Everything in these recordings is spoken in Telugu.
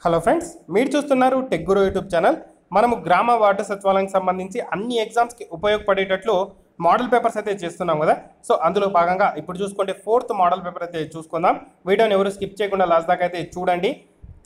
హలో ఫ్రెండ్స్, మీరు చూస్తున్నారు టెక్ గురు యూట్యూబ్ ఛానల్. మనము గ్రామ వార్డు సచివాలయానికి సంబంధించి అన్ని ఎగ్జామ్స్కి ఉపయోగపడేటట్లు మోడల్ పేపర్స్ అయితే చేస్తున్నాం కదా. సో అందులో భాగంగా ఇప్పుడు చూసుకుంటే 4th మోడల్ పేపర్ అయితే చూసుకుందాం. వీడియోని ఎవరు స్కిప్ చేయకుండా లాస్ట్ దాకా అయితే చూడండి.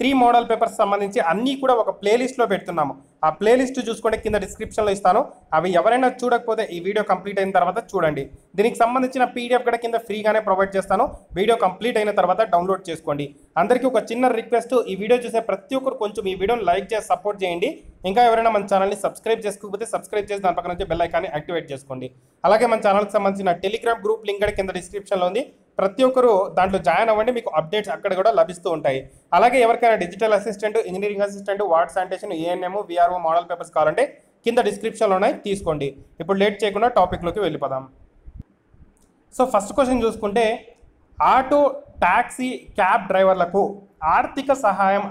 3 మోడల్ పేపర్స్ సంబంధించి అన్నీ కూడా ఒక ప్లేలిస్ట్లో పెడుతున్నాము. ఆ ప్లేలిస్ట్ చూసుకుంటే కింద డిస్క్రిప్షన్లో ఇస్తాను. అవి ఎవరైనా చూడకపోతే ఈ వీడియో కంప్లీట్ అయిన తర్వాత చూడండి. దీనికి సంబంధించిన పీడిఎఫ్ కూడా కింద ఫ్రీగానే ప్రొవైడ్ చేస్తాను. వీడియో కంప్లీట్ అయిన తర్వాత డౌన్లోడ్ చేసుకోండి. అందరికీ ఒక చిన్న రిక్వెస్ట్, ఈ వీడియో చూసే ప్రతి ఒక్కరు కొంచెం ఈ వీడియోని లైక్ చేసి సపోర్ట్ చేయండి. ఇంకా ఎవరైనా మన ఛానల్ని సబ్స్క్రైబ్ చేసుకోకపోతే సబ్స్క్రైబ్ చేసి దాని పక్కన వచ్చే బెల్ ఐకాన్ని యాక్టివేట్ చేసుకోండి. అలాగే మన ఛానల్కి సంబంధించిన టెలిగ్రామ్ గ్రూప్ లింక్ కూడా కింద డిస్క్రిప్షన్లో ఉంది. ప్రతి ఒక్కరు దాంట్లో జాయిన్ అవ్వండి, మీకు అప్డేట్స్ అక్కడ కూడా లభిస్తూ ఉంటాయి. అలాగే ఎవరికైనా digital assistant, engineering assistant, ward sanitation, ANM, VRO model papers కావాలంటే కింద డిస్క్రిప్షన్లో ఉన్నాయి, తీసుకోండి. ఇప్పుడు లేట్ చేయకుండా టాపిక్లోకి వెళ్ళిపోదాం. సో ఫస్ట్ క్వశ్చన్ చూసుకుంటే, ఆటో, టాక్సీ, క్యాబ్ డ్రైవర్లకు ఆర్థిక సహాయం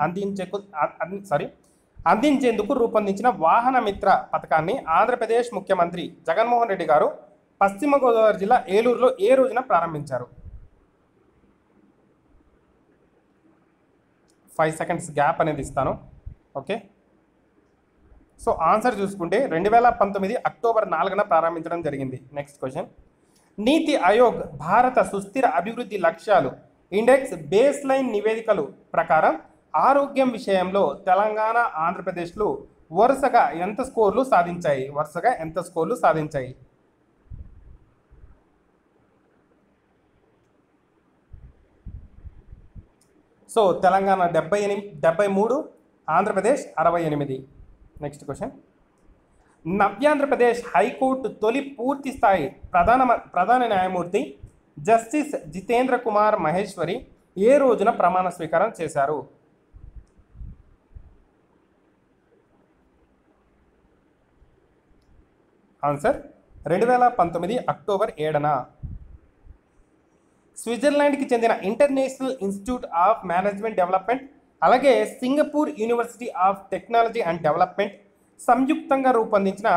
అందించేందుకు రూపొందించిన వాహన మిత్ర పథకాన్ని ఆంధ్రప్రదేశ్ ముఖ్యమంత్రి జగన్మోహన్ రెడ్డి గారు పశ్చిమ గోదావరి జిల్లా ఏలూరులో ఏ రోజున ప్రారంభించారు? 5 సెకండ్స్ గ్యాప్ అనేది ఇస్తాను. ఓకే, సో ఆన్సర్ చూసుకుంటే 2019 అక్టోబర్ 4న ప్రారంభించడం జరిగింది. నెక్స్ట్ క్వశ్చన్, నీతి ఆయోగ్ భారత సుస్థిర అభివృద్ధి లక్ష్యాలు ఇండెక్స్ బేస్ లైన్ నివేదికలు ప్రకారం ఆరోగ్యం విషయంలో తెలంగాణ, ఆంధ్రప్రదేశ్లు వరుసగా ఎంత స్కోర్లు సాధించాయి? So Telangana 73, Andhra Pradesh 68. Next question, Navyandhra Pradesh high court తొలి పూర్తి స్థాయి ప్రధాన న్యాయమూర్తి జస్టిస్ జితేంద్ర కుమార్ మహేశ్వరి ఏ రోజున ప్రమాణ స్వీకారం చేశారు? ఆన్సర్ 2019 అక్టోబర్ 7న. స్విట్జర్లాండ్కి చెందిన international institute of management development, అలాగే Singapore university of technology and development సంయుక్తంగా రూపొందించిన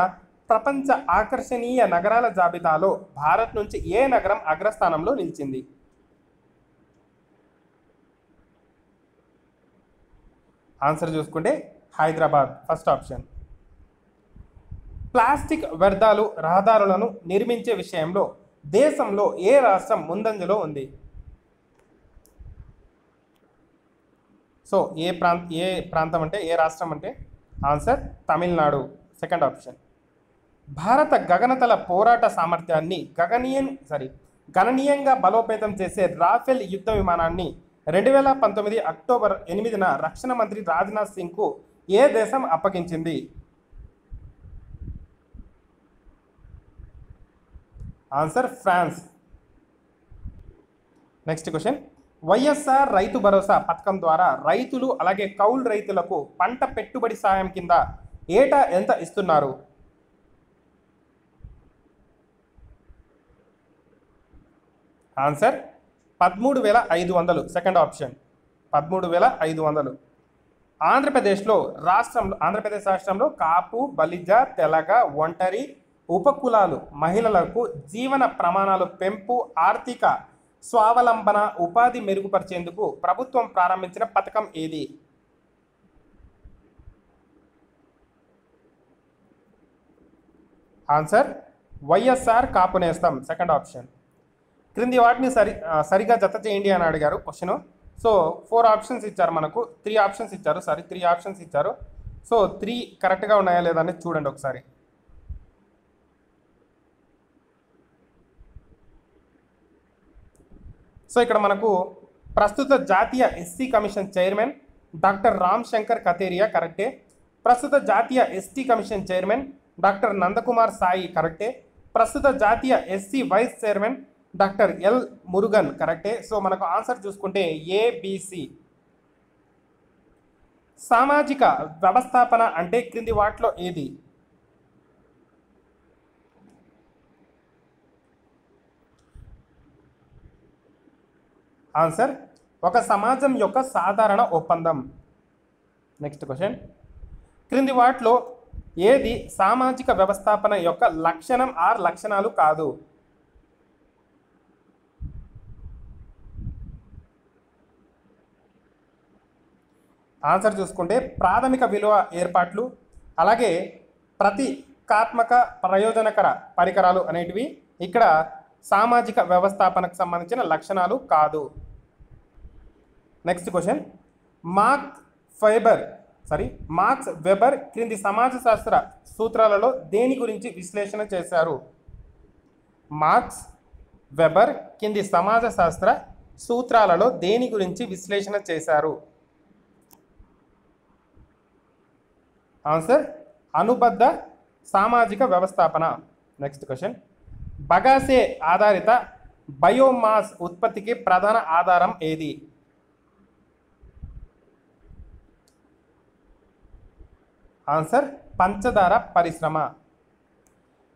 ప్రపంచ ఆకర్షణీయ నగరాల జాబితాలో భారత్ నుంచి ఏ నగరం అగ్రస్థానంలో నిలిచింది? ఆన్సర్ చూసుకుంటే హైదరాబాద్, ఫస్ట్ ఆప్షన్. ప్లాస్టిక్ వ్యర్థాలు రహదారులను నిర్మించే విషయంలో దేశంలో ఏ రాష్ట్రం ముందంజలో ఉంది? సో ఏ రాష్ట్రం అంటే ఆన్సర్ తమిళనాడు, సెకండ్ ఆప్షన్. భారత గగనతల పోరాట సామర్థ్యాన్ని గణనీయంగా బలోపేతం చేసే రాఫెల్ యుద్ధ విమానాన్ని 2019 అక్టోబర్ 8న రక్షణ మంత్రి రాజ్నాథ్ సింగ్కు ఏ దేశం అప్పగించింది? Answer France. Next question, YSR Rythu Bharosa పథకం ద్వారా రైతులు అలాగే కౌలు రైతులకు పంట పెట్టుబడి సాయం కింద ఏటా ఎంత ఇస్తున్నారు? Answer 13,500, second option, 13,500. ఆంధ్రప్రదేశ్ రాష్ట్రంలో కాపు, బలిజ, తెలగ, ఒంటరి, ఉపకులాలు మహిళలకు జీవన ప్రమాణాలు పెంపు, ఆర్థిక స్వావలంబన, ఉపాధి మెరుగుపరిచేందుకు ప్రభుత్వం ప్రారంభించిన పథకం ఏది? Answer YSR Kapu Nestham, second option. క్రింది వాటిని సరిగా జత చేయండి అని అడిగారు క్వశ్చన్. సో 4 ఆప్షన్స్ ఇచ్చారు, మనకు 3 ఆప్షన్స్ ఇచ్చారు. 3 ఆప్షన్స్ ఇచ్చారు. సో 3 కరెక్ట్గా ఉన్నాయా లేదా అనేది చూడండి ఒకసారి. సో ఇక్కడ మనకు ప్రస్తుత జాతీయ SC commission chairman doctor Ram Shankar Katheria కరెక్టే. ప్రస్తుత జాతీయ ST commission chairman doctor Nandkumar Sai కరెక్టే. ప్రస్తుత జాతీయ SC vice chairman doctor L Murugan కరెక్టే. సో మనకు ఆన్సర్ చూసుకుంటే ఏబిసి. సామాజిక వ్యవస్థాపన అంటే క్రింది వాటిలో ఏది? ఆన్సర్ ఒక సమాజం యొక్క సాధారణ ఒప్పందం. నెక్స్ట్ క్వశ్చన్, క్రింది వాటిలో ఏది సామాజిక వ్యవస్థాపన యొక్క లక్షణం ఆర్ లక్షణాలు కాదు? ఆన్సర్ చూసుకుంటే ప్రాథమిక విలువ ఏర్పాట్లు, అలాగే ప్రతికాత్మక ప్రయోజనకర పరికరాలు అనేటివి ఇక్కడ సామాజిక వ్యవస్థాపనకు సంబంధించిన లక్షణాలు కాదు. నెక్స్ట్ క్వశ్చన్, మార్క్స్ వెబర్ క్రింది సమాజ శాస్త్ర సూత్రాలలో దేని గురించి విశ్లేషణ చేశారు? మార్క్స్ వెబర్ కింది సమాజ శాస్త్ర సూత్రాలలో దేని గురించి విశ్లేషణ చేశారు? ఆన్సర్ అనుబద్ధ సామాజిక వ్యవస్థాపన. నెక్స్ట్ క్వశ్చన్, బగాసే ఆధారిత బయోమాస్ ఉత్పత్తికి ప్రధాన ఆధారం ఏది? ఆన్సర్ పంచదార పరిశ్రమ.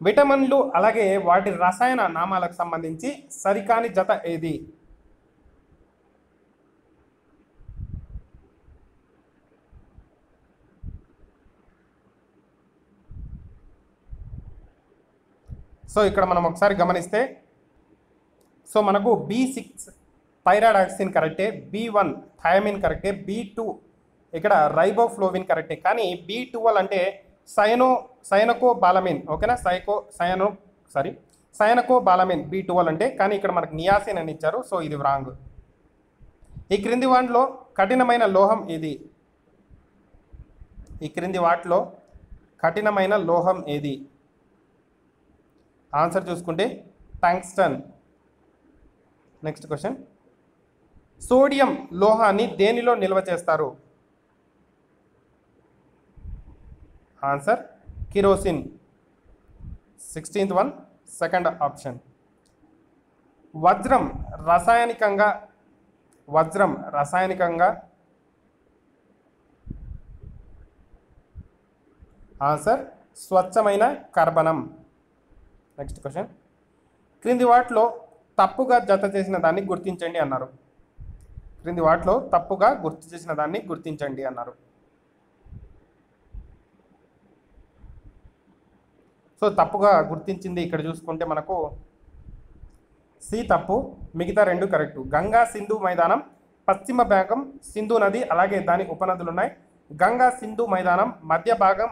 విటమిన్లు అలాగే వాటి రసాయన నామాలకు సంబంధించి సరికాని జత ఏది? సో ఇక్కడ మనం ఒకసారి గమనిస్తే, సో మనకు B6 థైరాయిడాక్సిన్ కరెక్టే, B1 థయామిన్ కరెక్టే, B2 ఇక్కడ రైబోఫ్లోవిన్ కరెక్టే. కానీ B12 అంటే సైనకోబాలమిన్. ఓకేనా, సైనకోబాలమిన్ B12 అంటే, కానీ ఇక్కడ మనకు నియాసిన్ అని ఇచ్చారు. సో ఇది రాంగ్. ఈ క్రింది వాటిలో కఠినమైన లోహం ఏది? ఈ క్రింది వాటిలో కఠినమైన లోహం ఏది? ఆన్సర్ చూసుకుంటే టంగ్స్టన్. నెక్స్ట్ క్వశ్చన్, సోడియం లోహాన్ని దేనిలో నిల్వ చేస్తారు? Answer kerosene. 16th one, second option. వజ్రం రసాయనికంగా ఆన్సర్ స్వచ్ఛమైన కర్బనం. నెక్స్ట్ క్వశ్చన్, క్రింది వాటిలో తప్పుగా జత చేసిన దాన్ని గుర్తించండి అన్నారు. క్రింది వాటిలో తప్పుగా గుర్తు చేసిన దాన్ని గుర్తించండి అన్నారు. సో తప్పుగా గుర్తించింది ఇక్కడ చూసుకుంటే మనకు సి తప్పు, మిగతా రెండు కరెక్ట్. గంగా సింధు మైదానం పశ్చిమ భాగం సింధు నది అలాగే దాని ఉపనదులు ఉన్నాయి. గంగా సింధు మైదానం మధ్య భాగం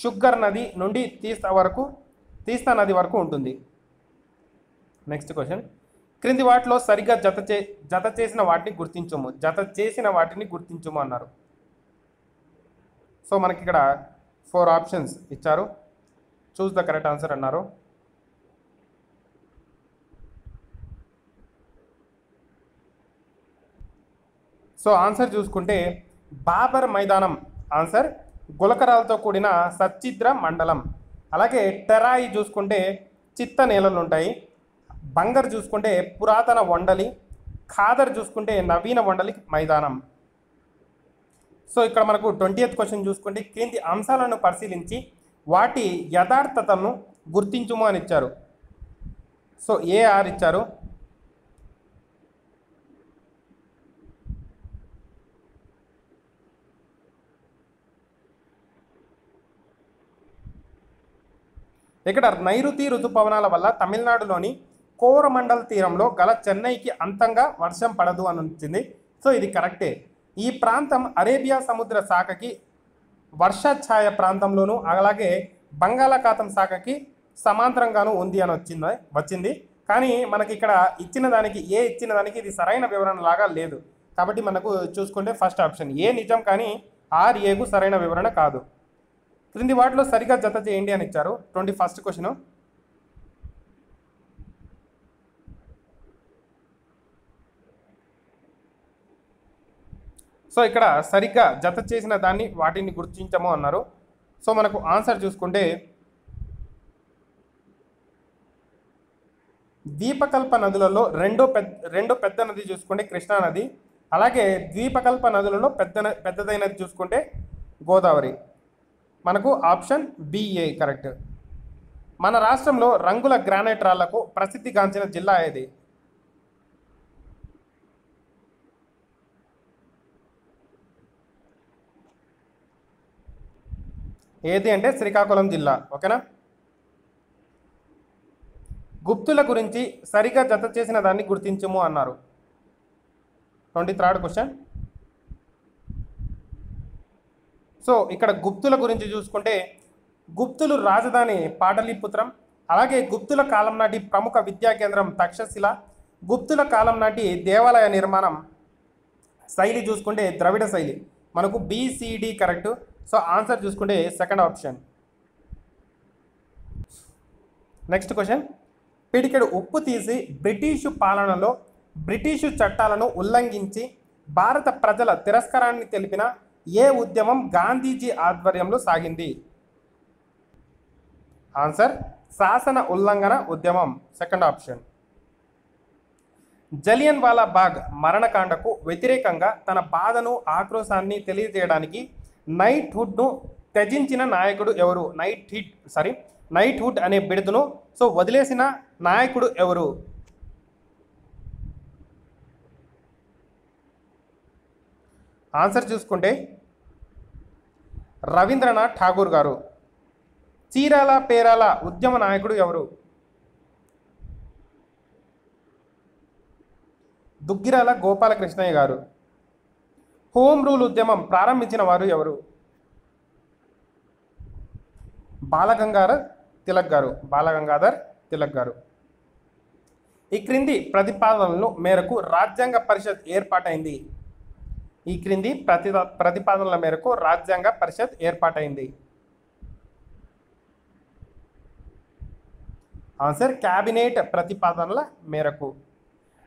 షుగ్గర్ నది నుండి తీస్తా నది వరకు ఉంటుంది. నెక్స్ట్ క్వశ్చన్, క్రింది వాటిలో సరిగ్గా జత చేసిన వాటిని గుర్తించము అన్నారు. సో మనకి ఇక్కడ 4 ఆప్షన్స్ ఇచ్చారు. చూస్ ద కరెక్ట్ ఆన్సర్ అన్నారు. సో ఆన్సర్ చూసుకుంటే బాబర్ మైదానం ఆన్సర్ గులకరాలతో కూడిన సచ్చిద్ర మండలం. అలాగే టెరాయి చూసుకుంటే చిత్త నేలలు ఉంటాయి. బంగర్ చూసుకుంటే పురాతన వండలి. ఖాదర్ చూసుకుంటే నవీన వండలి మైదానం. సో ఇక్కడ మనకు 20th క్వశ్చన్ చూసుకుంటే క్రింది అంశాలను పరిశీలించి వాటి యథార్థతను గుర్తించుము అని ఇచ్చారు. సో ఏఆర్ ఇచ్చారు. ఇక్కడ నైరుతి ఋతుపవనాల వల్ల తమిళనాడులోని కోరమండల్ తీరంలో గల చెన్నైకి అంతంగా వర్షం పడదు అని వచ్చింది. సో ఇది కరెక్టే. ఈ ప్రాంతం అరేబియా సముద్ర శాఖకి వర్షఛాయ ప్రాంతంలోను అలాగే బంగాళాఖాతం శాఖకి సమాంతరంగాను ఉంది అని వచ్చింది. కానీ మనకి ఇక్కడ ఇచ్చిన దానికి ఇది సరైన వివరణ లాగా లేదు. కాబట్టి మనకు చూసుకుంటే ఫస్ట్ ఆప్షన్ ఏ నిజం, కానీ ఆర్ ఏకు సరైన వివరణ కాదు. క్రింది వాటిలో సరిగా జత చేయండి అని ఇచ్చారు. 21st క్వశ్చన్, సో ఇక్కడ సరిగ్గా జత చేసిన వాటిని గుర్తించము అన్నారు. సో మనకు ఆన్సర్ చూసుకుంటే ద్వీపకల్ప నదులలో రెండో పెద్ద నది చూసుకుంటే కృష్ణా నది. అలాగే ద్వీపకల్ప నదులలో పెద్దదైనది చూసుకుంటే గోదావరి. మనకు ఆప్షన్ బిఏ కరెక్ట్. మన రాష్ట్రంలో రంగుల గ్రానైట్ రాళ్లకు ప్రసిద్ధిగాంచిన జిల్లా ఏది? ఏది అంటే శ్రీకాకుళం జిల్లా. ఓకేనా. గుప్తుల గురించి సరిగా జత చేసిన దాన్ని గుర్తించము అన్నారు. 23rd క్వశ్చన్, సో ఇక్కడ గుప్తుల గురించి చూసుకుంటే గుప్తులు రాజధాని పాటలీపుత్రం, అలాగే గుప్తుల కాలం నాటి ప్రముఖ విద్యా కేంద్రం తక్షశిల, గుప్తుల కాలం నాటి దేవాలయ నిర్మాణం శైలి చూసుకుంటే ద్రవిడ శైలి. మనకు బిసిడి కరెక్ట్. సో ఆన్సర్ చూసుకుంటే సెకండ్ ఆప్షన్. నెక్స్ట్ క్వశ్చన్, పిడికెడు ఉప్పు తీసి బ్రిటిషు పాలనలో బ్రిటిషు చట్టాలను ఉల్లంఘించి భారత ప్రజల తిరస్కారాన్ని తెలిపిన ఏ ఉద్యమం గాంధీజీ ఆధ్వర్యంలో సాగింది? ఆన్సర్ శాసన ఉల్లంఘన ఉద్యమం, సెకండ్ ఆప్షన్. జలియన్ వాలా బాగ్ మరణకాండకు వ్యతిరేకంగా తన బాధను ఆక్రోశాన్ని తెలియజేయడానికి నైట్హుడ్ను త్యజించిన నాయకుడు ఎవరు? నైట్హుడ్ అనే బిడుదును సో వదిలేసిన నాయకుడు ఎవరు? ఆన్సర్ చూసుకుంటే రవీంద్రనాథ్ ఠాగూర్ గారు. చీరాల పేరాల ఉద్యమ నాయకుడు ఎవరు? దుగ్గిరాల గోపాలకృష్ణయ్య గారు. హోమ్ రూల్ ఉద్యమం ప్రారంభించిన వారు ఎవరు? బాలగంగాధర్ తిలక్ గారు. ఈ క్రింది ప్రతిపాదనల మేరకు రాజ్యాంగ పరిషత్ ఏర్పాటైంది. ఆన్సర్ క్యాబినెట్ ప్రతిపాదనల మేరకు.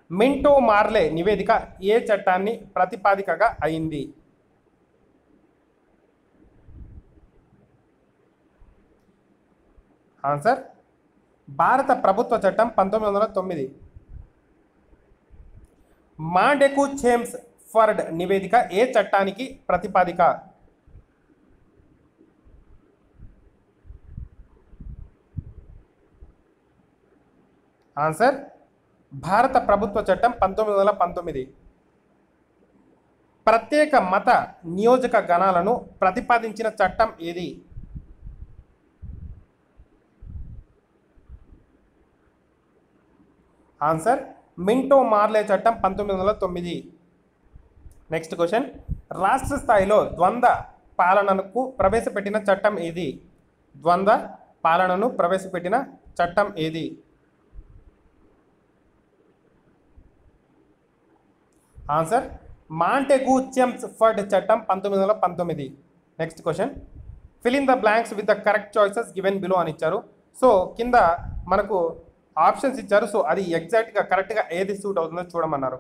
మింటో మార్లే నివేదిక ఏ చట్టాన్ని ప్రతిపాదికగా అయింది? ఆన్సర్ భారత ప్రభుత్వ చట్టం 1909. మాండెకు చేమ్స్ ఫర్డ్ నివేదిక ఏ చట్టానికి ప్రతిపాదిక? ఆన్సర్ భారత ప్రభుత్వ చట్టం 1919. ప్రత్యేక మత నియోజక గణాలను ప్రతిపాదించిన చట్టం ఏది? ఆన్సర్ మింటో మార్లే చట్టం 1909. నెక్స్ట్ క్వశ్చన్, రాష్ట్ర స్థాయిలో ద్వంద్వ పాలనకు ప్రవేశపెట్టిన చట్టం ఏది? ద్వంద్వ పాలనను ప్రవేశపెట్టిన చట్టం ఏది? ఆన్సర్ మాంటెగు చెమ్స్ ఫర్డ్ చట్టం 1919. Next question, fill in the blanks with the correct choices given below అని ఇచ్చారు. సో కింద మనకు ఆప్షన్స్ ఇచ్చారు. సో అది ఎగ్జాక్ట్గా కరెక్ట్గా ఏది సూట్ అవుతుందో చూడమన్నారు.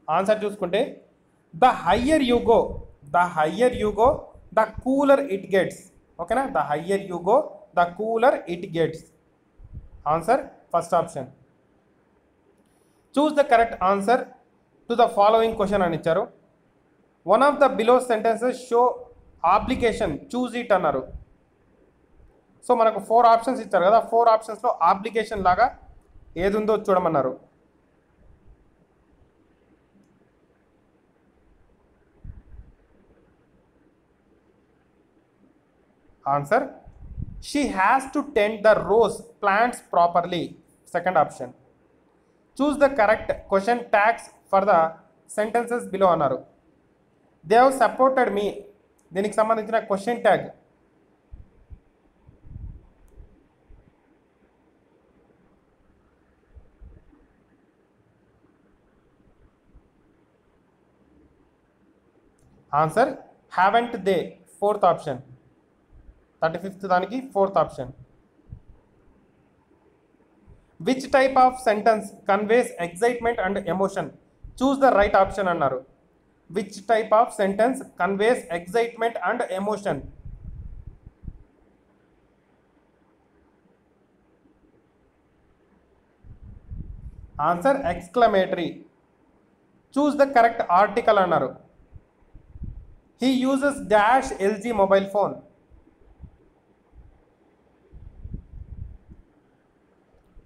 ఆన్సర్ చూసుకుంటే the higher you go the cooler it gets. ఓకేనా, the higher you go the cooler it gets. Answer first option. Choose the correct answer to the following question అని ఇచ్చారు. One of the below sentences show application, choose it అన్నారు. సో మనకు 4 ఆప్షన్స్ ఇచ్చారు కదా, 4 ఆప్షన్స్లో అప్లికేషన్ లాగా ఏది ఉందో చూడమన్నారు. Answer she has to tend the rose plants properly, second option. Choose the correct question tags for the sentences below అన్నారు. దే హ్యావ్ సపోర్టెడ్ మీ, దీనికి సంబంధించిన question tag. Answer haven't they, fourth option. 35th దానికి 4th option. Which type of sentence conveys excitement and emotion? Choose the right option అన్నారు. Which type of sentence conveys excitement and emotion? Answer exclamatory. Choose the correct article అన్నారు. He uses dash LG mobile phone.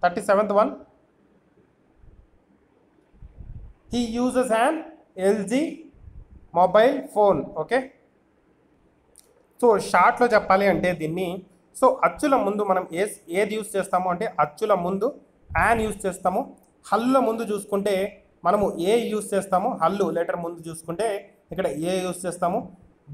37th one, he uses an LG mobile phone. Okay, so షార్ట్లో చెప్పాలి అంటే దీన్ని, సో అచ్చుల ముందు మనం ఏది యూజ్ చేస్తాము అంటే అచ్చుల ముందు యాన్ యూజ్ చేస్తాము. హల్లుల ముందు చూసుకుంటే మనము ఏ యూస్ చేస్తాము, హల్లు లెటర్ ముందు చూసుకుంటే ఇక్కడ ఏ యూస్ చేస్తాము,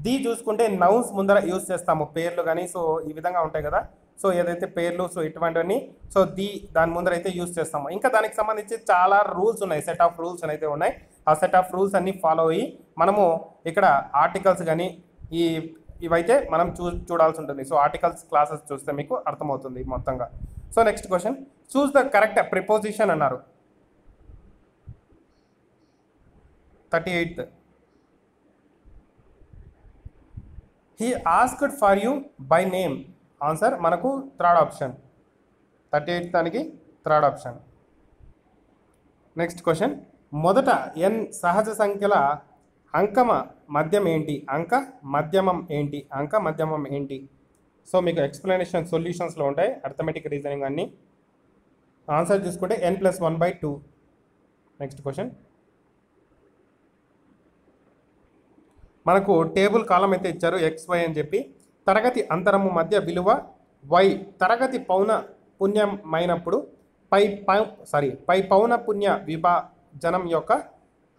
ది చూసుకుంటే నౌన్స్ ముందర యూస్ చేస్తాము, పేర్లు కానీ. సో ఈ విధంగా ఉంటాయి కదా, సో ఏదైతే పేర్లు సో ఇటువంటివన్నీ సో ది దాని ముందర అయితే యూస్ చేస్తాము. ఇంకా దానికి సంబంధించి చాలా రూల్స్ ఉన్నాయి, సెట్ ఆఫ్ రూల్స్ అయితే ఉన్నాయి. ఆ సెట్ ఆఫ్ రూల్స్ అన్ని ఫాలో అయ్యి మనము ఇక్కడ ఆర్టికల్స్ కానీ ఇవైతే మనం చూడాల్సి ఉంటుంది. సో ఆర్టికల్స్ క్లాసెస్ చూస్తే మీకు అర్థమవుతుంది మొత్తంగా. So next question, choose the correct preposition అన్నారు. 38th, he asked for you by name. Answer మనకు థర్డ్ ఆప్షన్, 38th దానికి థర్డ్ ఆప్షన్. నెక్స్ట్ క్వశ్చన్, మొదట ఎన్ సహజ సంఖ్యల అంకమ మధ్యం ఏంటి, అంక మధ్యమం ఏంటి, అంక మధ్యమం ఏంటి? సో మీకు ఎక్స్ప్లెనేషన్ సొల్యూషన్స్లో ఉంటాయి, అర్థమెటిక్ రీజనింగ్ అన్నీ. ఆన్సర్ చూసుకుంటే n+1/2. నెక్స్ట్ క్వశ్చన్, మనకు టేబుల్ కాలం అయితే ఇచ్చారు XY అని చెప్పి. తరగతి అంతరము మధ్య విలువ y, తరగతి పౌన పుణ్యమైనప్పుడు పై పౌన పుణ్య విభాజనం యొక్క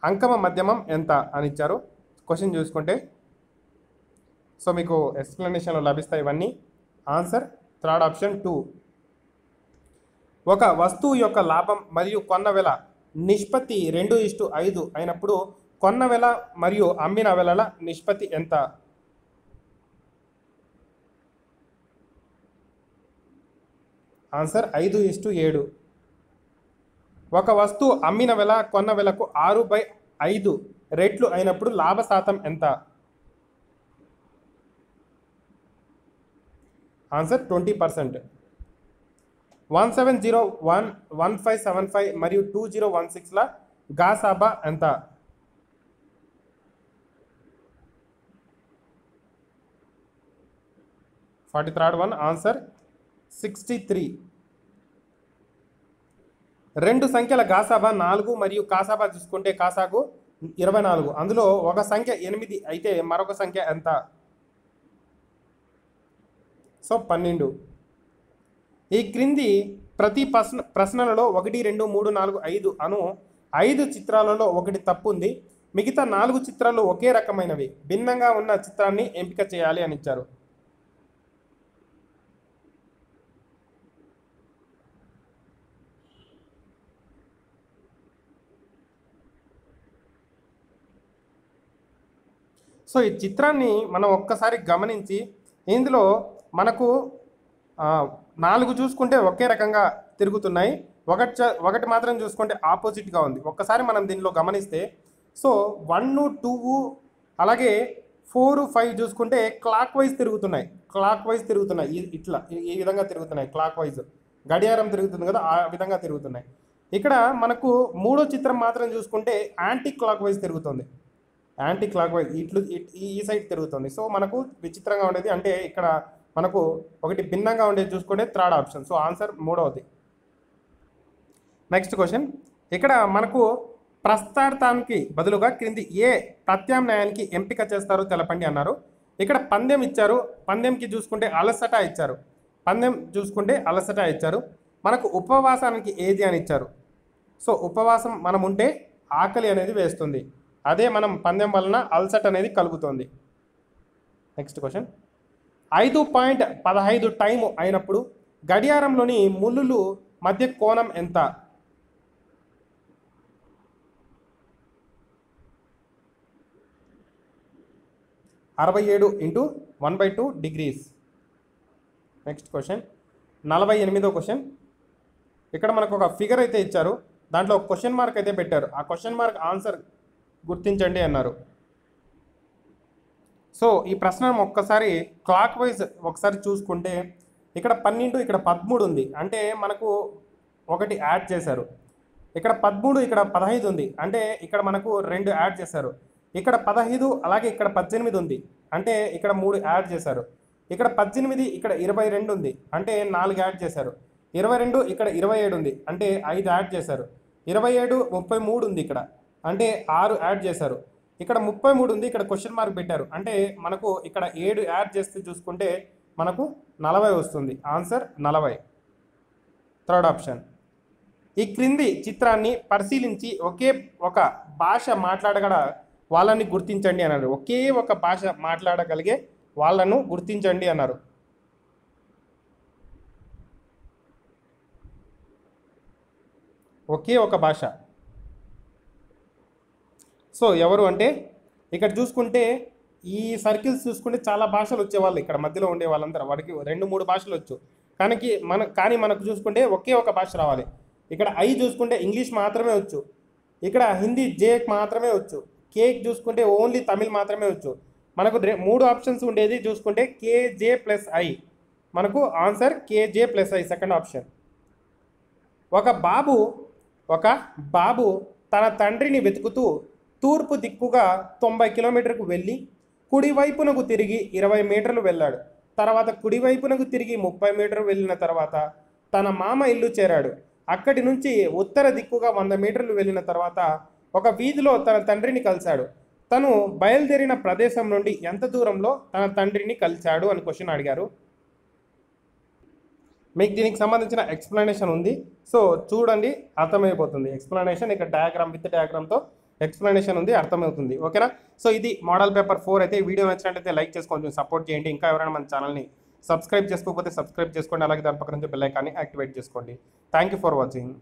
అంకమ మధ్యమం ఎంత అని ఇచ్చారు. క్వశ్చన్ చూసుకుంటే సో మీకు ఎక్స్ప్లెనేషన్లో లభిస్తాయి ఇవన్నీ. Answer third option 2. ఒక వస్తువు యొక్క లాభం మరియు కొన్న వెల నిష్పత్తి 2:5 అయినప్పుడు కొన్న వెల మరియు అమ్మిన వెలల నిష్పత్తి ఎంత? ఆన్సర్ 5:7. ఒక వస్తువు అమ్మిన వెల కొన్న వెలకు 6/5 రెట్లు అయినప్పుడు లాభ శాతం ఎంత? ఆన్సర్ 20%. 1701, 1575 మరియు 2016ల గాసాబా ఎంత? 43rd one. ఆన్సర్ 63. రెండు సంఖ్యల గాసాబా 4 మరియు కాసాబా చూసుకుంటే కాసాగు 24. అందులో ఒక సంఖ్య 8 అయితే మరొక సంఖ్య ఎంత? సో 12. ఈ క్రింది ప్రతి ప్రశ్నలలో 1, 2, 3, 4, 5 అను 5 చిత్రాలలో ఒకటి తప్పు ఉంది, మిగతా 4 చిత్రాలు ఒకే రకమైనవి, భిన్నంగా ఉన్న చిత్రాన్ని ఎంపిక చేయాలి అని ఇచ్చారు. సో ఈ చిత్రాన్ని మనం ఒక్కసారి గమనించి ఇందులో మనకు 4 చూసుకుంటే ఒకే రకంగా తిరుగుతున్నాయి, ఒకటి మాత్రం చూసుకుంటే ఆపోజిట్గా ఉంది. ఒక్కసారి మనం దీనిలో గమనిస్తే సో 1, 2 అలాగే 4, 5 చూసుకుంటే క్లాక్ వైజ్ తిరుగుతున్నాయి, ఇట్లా ఈ విధంగా తిరుగుతున్నాయి. క్లాక్ వైజ్ గడియారం తిరుగుతుంది కదా, ఆ విధంగా తిరుగుతున్నాయి. ఇక్కడ మనకు 3వ చిత్రం మాత్రం చూసుకుంటే యాంటీ క్లాక్ వైజ్ తిరుగుతుంది, యాంటీ క్లాక్ వైజ్ ఈ సైడ్ తిరుగుతుంది. సో మనకు విచిత్రంగా ఉండేది అంటే ఇక్కడ మనకు ఒకటి భిన్నంగా ఉండేది చూసుకుంటే థర్డ్ ఆప్షన్. సో ఆన్సర్ 3వది. నెక్స్ట్ క్వశ్చన్, ఇక్కడ మనకు ప్రస్తార్థానికి బదులుగా క్రింది ఏ ప్రత్యామ్నాయానికి ఎంపిక చేస్తారో తెలపండి అన్నారు. ఇక్కడ పందెం ఇచ్చారు, పందెంకి చూసుకుంటే అలసట ఇచ్చారు. మనకు ఉపవాసానికి ఏది అని ఇచ్చారు. సో ఉపవాసం మనం ఉంటే ఆకలి అనేది వేస్తుంది, అదే మనం పందెం వలన అలసట అనేది కలుగుతుంది. నెక్స్ట్ క్వశ్చన్, 5.15 టైము అయినప్పుడు గడియారంలోని ముళ్ళులు మధ్య కోణం ఎంత? (67×1/2 degrees). నెక్స్ట్ క్వశ్చన్, 48వ క్వశ్చన్. ఇక్కడ మనకు ఒక ఫిగర్ అయితే ఇచ్చారు, దాంట్లో ఒక క్వశ్చన్ మార్క్ అయితే పెట్టారు. ఆ క్వశ్చన్ మార్క్ ఆన్సర్ గుర్తించండి అన్నారు. సో ఈ ప్రశ్న ఒక్కసారి క్లాక్ వైజ్ ఒకసారి చూసుకుంటే ఇక్కడ 12, ఇక్కడ 13 ఉంది, అంటే మనకు ఒకటి యాడ్ చేశారు. ఇక్కడ 13, ఇక్కడ 15 ఉంది, అంటే ఇక్కడ మనకు 2 యాడ్ చేశారు. ఇక్కడ 15 అలాగే ఇక్కడ 18 ఉంది, అంటే ఇక్కడ 3 యాడ్ చేశారు. ఇక్కడ 18, ఇక్కడ 22 ఉంది, అంటే 4 యాడ్ చేశారు. 22, ఇక్కడ 27 ఉంది, అంటే 5 యాడ్ చేశారు. 27, 33 ఉంది ఇక్కడ, అంటే 6 యాడ్ చేశారు. ఇక్కడ 33 ఉంది, ఇక్కడ క్వశ్చన్ మార్క్ పెట్టారు, అంటే మనకు ఇక్కడ 7 యాడ్ చేస్తే చూసుకుంటే మనకు 40 వస్తుంది. Answer 40, third option. ఈ క్రింది చిత్రాన్ని పరిశీలించి ఒకే ఒక భాష మాట్లాడగల వాళ్ళని గుర్తించండి అన్నారు. ఒకే ఒక భాష మాట్లాడగలిగే వాళ్ళను గుర్తించండి అన్నారు. ఒకే ఒక భాష. సో ఎవరు అంటే ఇక్కడ చూసుకుంటే ఈ సర్కిల్స్ చూసుకుంటే చాలా భాషలు వచ్చేవాళ్ళు ఇక్కడ మధ్యలో ఉండే వాళ్ళందరూ. వాడికి 2-3 భాషలు వచ్చు. కానీ మనకు చూసుకుంటే ఒకే ఒక భాష రావాలి. ఇక్కడ ఐ చూసుకుంటే ఇంగ్లీష్ మాత్రమే వచ్చు. ఇక్కడ హిందీ జేక్ మాత్రమే వచ్చు. కేక్ చూసుకుంటే ఓన్లీ తమిళ్ మాత్రమే వచ్చు. మనకు 3 ఆప్షన్స్ ఉండేది చూసుకుంటే కేజే ప్లస్ ఐ. మనకు answer KJ plus I second option. ఒక బాబు తన తండ్రిని వెతుకుతూ తూర్పు దిక్కుగా 90 కిలోమీటర్కు వెళ్ళి కుడివైపునకు తిరిగి 20 మీటర్లు వెళ్ళాడు. తర్వాత కుడివైపునకు తిరిగి 30 మీటర్లు వెళ్ళిన తర్వాత తన మామ ఇల్లు చేరాడు. అక్కడి నుంచి ఉత్తర దిక్కుగా 100 మీటర్లు వెళ్ళిన తర్వాత ఒక వీధిలో తన తండ్రిని కలిశాడు. తను బయలుదేరిన ప్రదేశం నుండి ఎంత దూరంలో తన తండ్రిని కలిశాడు అని క్వశ్చన్ అడిగారు. మీకు దీనికి సంబంధించిన ఎక్స్ప్లెనేషన్ ఉంది. సో చూడండి, అర్థమైపోతుంది ఎక్స్ప్లెనేషన్. ఇక్కడ విత్ డయాగ్రామ్తో ఎక్స్ప్లెనేషన్ ఉంది, అర్థమవుతుంది. ఓకేనా? సో ఇది మోడల్ పేపర్ 4 అయితే. వీడియో నచ్చినట్లయితే లైక్ చేసుకొని కొంచెం సపోర్ట్ చేయండి. ఇంకా ఎవరైనా మన ఛానల్ని సబ్స్క్రైబ్ చేసుకోకపోతే సబ్స్క్రైబ్ చేసుకోండి. అలాగే దాని పక్కన నుంచి బెల్ ఐకాన్ని యాక్టివేట్ చేసుకోండి. Thank you for watching.